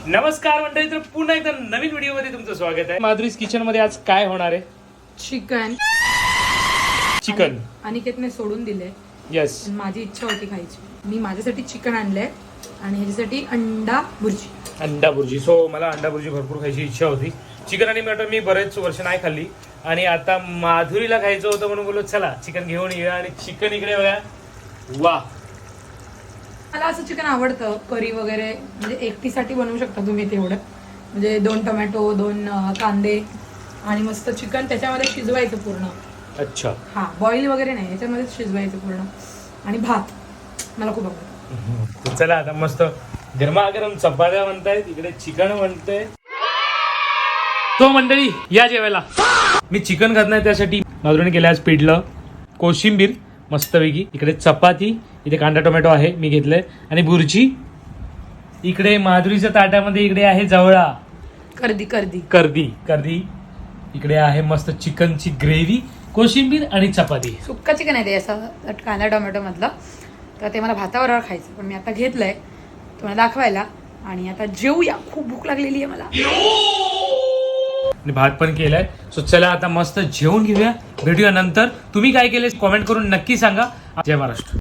नमस्कार मंडळी, तर पुन्हा एकदा नवीन व्हिडिओ मध्ये तुमचं स्वागत आहे. माधुरीज किचन मध्ये आज काय होणार आहे? चिकन अनिकेतने सोडून दिले. यस, माझी इच्छा होती खायची. मी माझ्यासाठी चिकन आणलंय आणि ह्याच्यासाठी अंडा भुर्जी. सो मला अंडा भुर्जी भरपूर खायची इच्छा होती. चिकन आणि मटन मी बरेच वर्ष नाही खाल्ली आणि आता माधुरीला खायचं होतं म्हणून बोललो चला चिकन घेऊन येऊया. आणि चिकन इकडे बघा, वा. मला असं चिकन आवडतं, करी वगैरे म्हणजे एकटीसाठी बनवू शकता तुम्ही तेवढं. म्हणजे 2 टोमॅटो 2 कांदे आणि मस्त चिकन त्याच्यामध्ये शिजवायचं पूर्ण. अच्छा, हा बॉईल वगैरे नाही, याच्यामध्ये शिजवायचं पूर्ण. आणि भात मला खूप आवडतं. चला आता मस्त गरमागरम चपात्या बनतायत, इकडे चिकन बनतंय. तो मंडळी या जेवायला. मी चिकन खात नाही त्यासाठी माधुरीने केलं आज पिठलं, कोशिंबीर मस्तपैकी, इकडे चपाती, इथे कांदा टोमॅटो आहे मी घेतलंय, आणि भुर्जी इकडे माधुरीच्या ताटामध्ये. इकडे आहे जवळा कर्दी. इकडे आहे मस्त चिकनची ग्रेव्ही, कोशिंबीर आणि चपाती. सुक्का चिकन आहे ते असं कांदा टोमॅटो मधलं. तर ते मला भाताबरोबर खायचं, पण मी आता घेतलंय तुम्हाला दाखवायला. आणि आता जेवूया, खूप भूक लागलेली आहे मला. आणि भात पण केलाय. सो चला आता मस्त जेवून घेऊया. भेटूया नंतर. तुम्ही काय केले कॉमेंट करून नक्की सांगा. जय महाराष्ट्र.